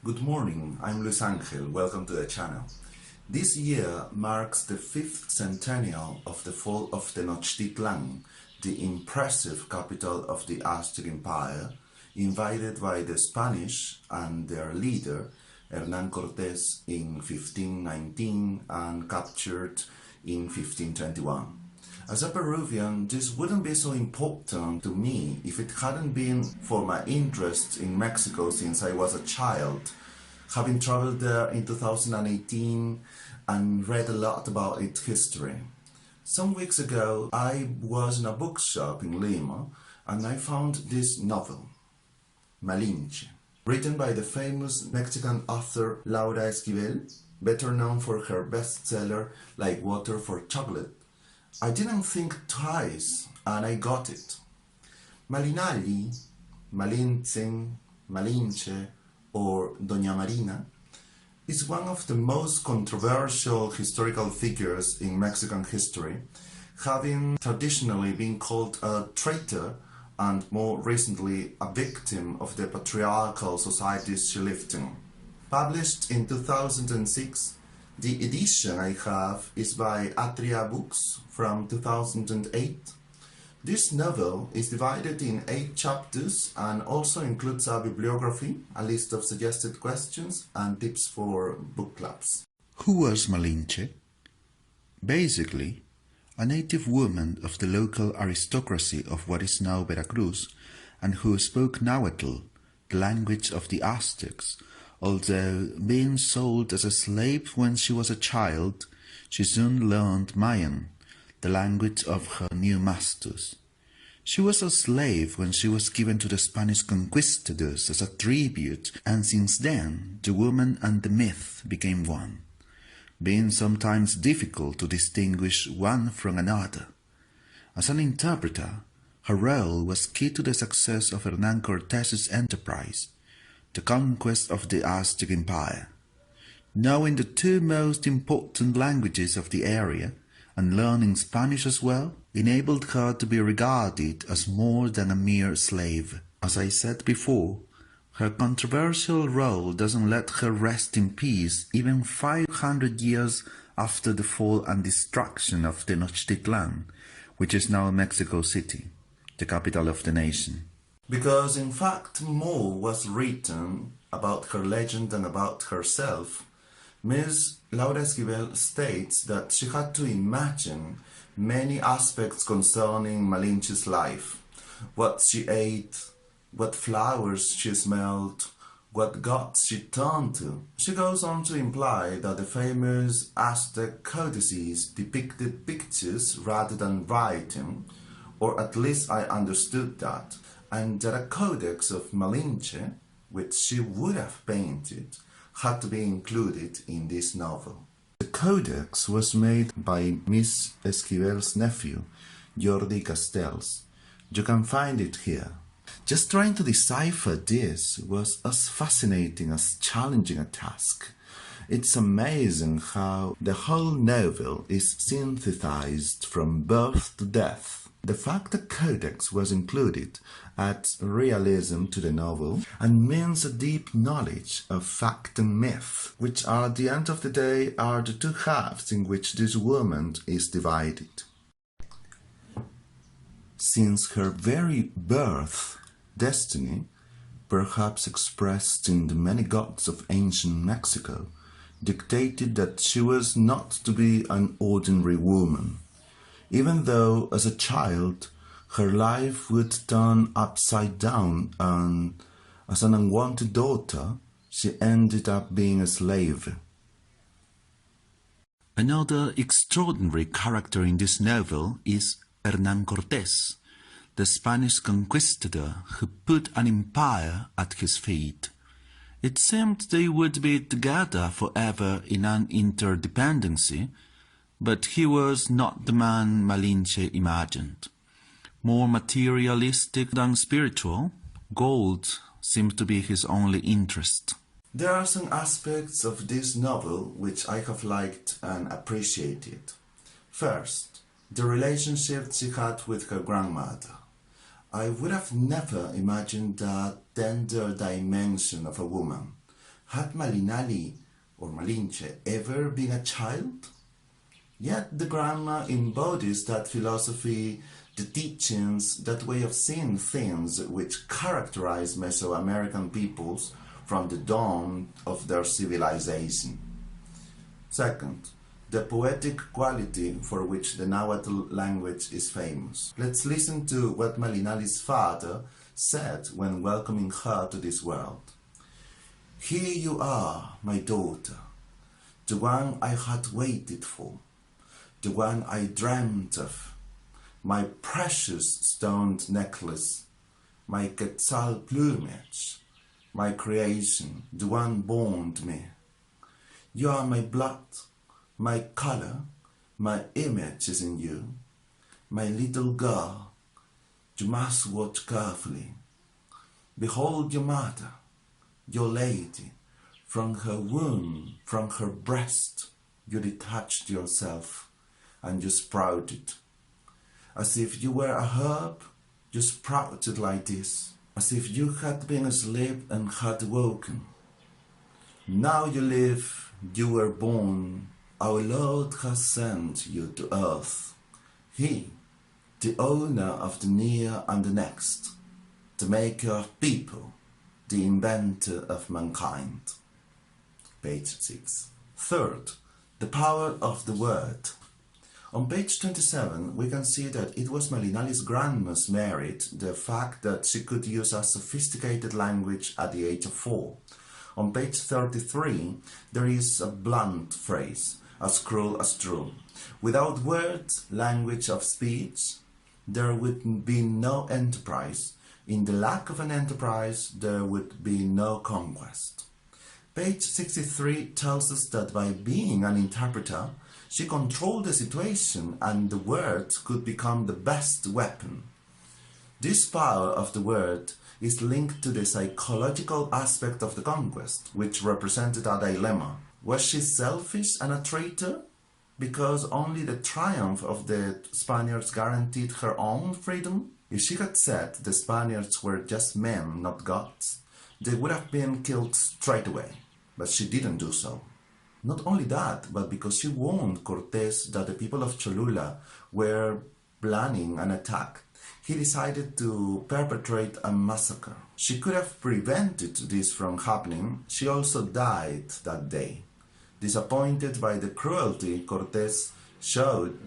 Good morning, I'm Luis Angel, welcome to the channel. This year marks the 5th centennial of the fall of Tenochtitlan, the impressive capital of the Aztec Empire, invaded by the Spanish and their leader, Hernan Cortes, in 1519 and captured in 1521. As a Peruvian, this wouldn't be so important to me if it hadn't been for my interest in Mexico since I was a child, having traveled there in 2018 and read a lot about its history. Some weeks ago, I was in a bookshop in Lima and I found this novel, Malinche, written by the famous Mexican author Laura Esquivel, better known for her bestseller Like Water for Chocolate. I didn't think twice, and I got it. Malinali, Malinche, Malinche, or Doña Marina is one of the most controversial historical figures in Mexican history, having traditionally been called a traitor and more recently a victim of the patriarchal societies she lived in. Published in 2006, the edition I have is by Atria Books from 2008. This novel is divided in 8 chapters and also includes a bibliography, a list of suggested questions, and tips for book clubs. Who was Malinche? Basically, a native woman of the local aristocracy of what is now Veracruz, and who spoke Nahuatl, the language of the Aztecs. Although being sold as a slave when she was a child, she soon learned Mayan, the language of her new masters. She was a slave when she was given to the Spanish conquistadors as a tribute, and since then the woman and the myth became one, being sometimes difficult to distinguish one from another. As an interpreter, her role was key to the success of Hernan Cortes' enterprise, the conquest of the Aztec Empire. Knowing the 2 most important languages of the area, and learning Spanish as well, enabled her to be regarded as more than a mere slave. As I said before, her controversial role doesn't let her rest in peace even 500 years after the fall and destruction of Tenochtitlan, which is now Mexico City, the capital of the nation. Because in fact more was written about her legend than about herself, Ms. Laura Esquivel states that she had to imagine many aspects concerning Malinche's life: what she ate, what flowers she smelled, what gods she turned to. She goes on to imply that the famous Aztec codices depicted pictures rather than writing, or at least I understood that, and that a codex of Malinche, which she would have painted, had to be included in this novel. The codex was made by Miss Esquivel's nephew, Jordi Castells. You can find it here. Just trying to decipher this was as fascinating as challenging a task. It's amazing how the whole novel is synthesized from birth to death. The fact the codex was included adds realism to the novel and means a deep knowledge of fact and myth, which at the end of the day are the 2 halves in which this woman is divided. Since her very birth, destiny, perhaps expressed in the many gods of ancient Mexico, dictated that she was not to be an ordinary woman. Even though, as a child, her life would turn upside down and, as an unwanted daughter, she ended up being a slave. Another extraordinary character in this novel is Hernan Cortes, the Spanish conquistador who put an empire at his feet. It seemed they would be together forever in an interdependency, but he was not the man Malinche imagined. More materialistic than spiritual, gold seemed to be his only interest. There are some aspects of this novel which I have liked and appreciated. First, the relationship she had with her grandmother. I would have never imagined that tender dimension of a woman, Had Malinali or Malinche ever been a child? Yet the grammar embodies that philosophy, the teachings, that way of seeing things which characterize Mesoamerican peoples from the dawn of their civilization. Second, the poetic quality for which the Nahuatl language is famous. Let's listen to what Malinali's father said when welcoming her to this world. Here you are, my daughter, the one I had waited for, the one I dreamt of, my precious stoned necklace, my quetzal plumage, my creation, the one born to me. You are my blood, my color, my image is in you. My little girl, you must watch carefully. Behold your mother, your lady. From her womb, from her breast, you detached yourself, and you sprouted. As if you were a herb, you sprouted like this, as if you had been asleep and had woken. Now you live, you were born, our Lord has sent you to earth. He, the owner of the near and the next, the maker of people, the inventor of mankind. Page 6. Third, the power of the word. On page 27, we can see that it was Malinali's grandma's merit, the fact that she could use a sophisticated language at the age of 4. On page 33, there is a blunt phrase, as cruel as true. Without words, language of speech, there would be no enterprise. In the lack of an enterprise, there would be no conquest. Page 63 tells us that by being an interpreter, she controlled the situation and the word could become the best weapon. This power of the word is linked to the psychological aspect of the conquest, which represented a dilemma. Was she selfish and a traitor? Because only the triumph of the Spaniards guaranteed her own freedom? If she had said the Spaniards were just men, not gods, they would have been killed straight away. But she didn't do so. Not only that, but because she warned Cortes that the people of Cholula were planning an attack, he decided to perpetrate a massacre. She could have prevented this from happening. She also died that day. Disappointed by the cruelty Cortes showed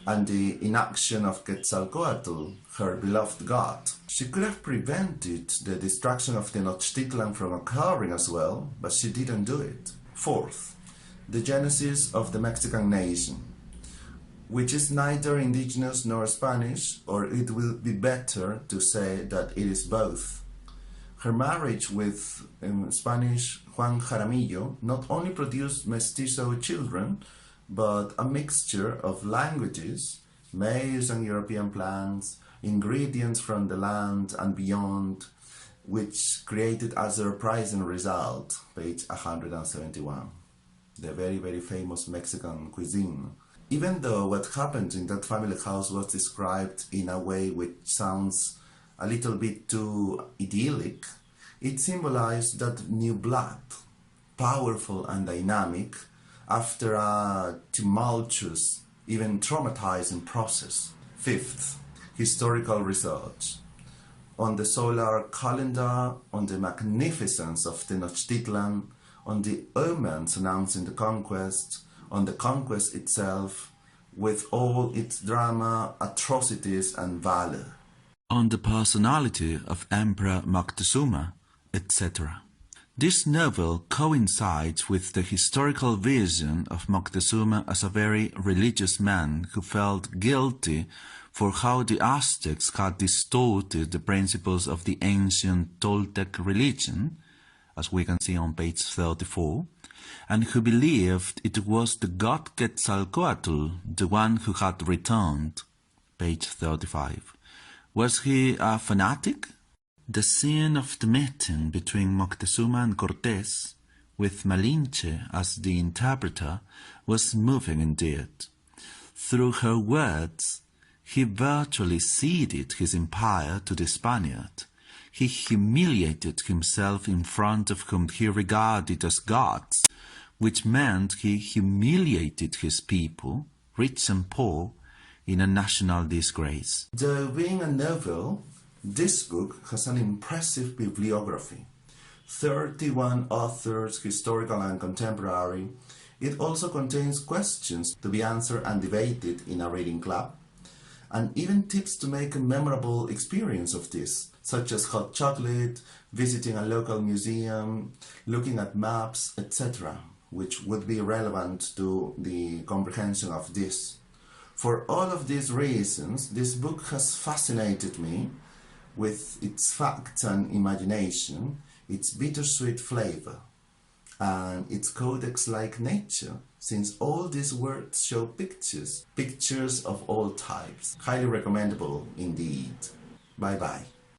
and the inaction of Quetzalcoatl, her beloved god, she could have prevented the destruction of Tenochtitlan from occurring as well, but she didn't do it. Fourth, the genesis of the Mexican nation, which is neither indigenous nor Spanish, or it will be better to say that it is both. Her marriage with Spanish Juan Jaramillo not only produced mestizo children, but a mixture of languages, maize and European plants, ingredients from the land and beyond, which created a surprising result, page 171. The very, very famous Mexican cuisine. Even though what happened in that family house was described in a way which sounds a little bit too idyllic, it symbolized that new blood, powerful and dynamic, after a tumultuous, even traumatizing process. Fifth, historical research. On the solar calendar, on the magnificence of Tenochtitlan, on the omens announcing the conquest, on the conquest itself, with all its drama, atrocities and valor. On the personality of Emperor Moctezuma, etc. This novel coincides with the historical vision of Moctezuma as a very religious man who felt guilty for how the Aztecs had distorted the principles of the ancient Toltec religion, as we can see on page 34, and who believed it was the god Quetzalcoatl, the one who had returned, page 35. Was he a fanatic? The scene of the meeting between Moctezuma and Cortes, with Malinche as the interpreter, was moving indeed. Through her words, he virtually ceded his empire to the Spaniard. he humiliated himself in front of whom he regarded as gods, which meant he humiliated his people, rich and poor, in a national disgrace. Though being a novel, this book has an impressive bibliography. 31 authors, historical and contemporary. It also contains questions to be answered and debated in a reading club, and even tips to make a memorable experience of this, such as hot chocolate, visiting a local museum, looking at maps, etc., which would be relevant to the comprehension of this. For all of these reasons, this book has fascinated me with its facts and imagination, its bittersweet flavor, and its codex-like nature, since all these words show pictures of all types. Highly recommendable indeed. Bye-bye.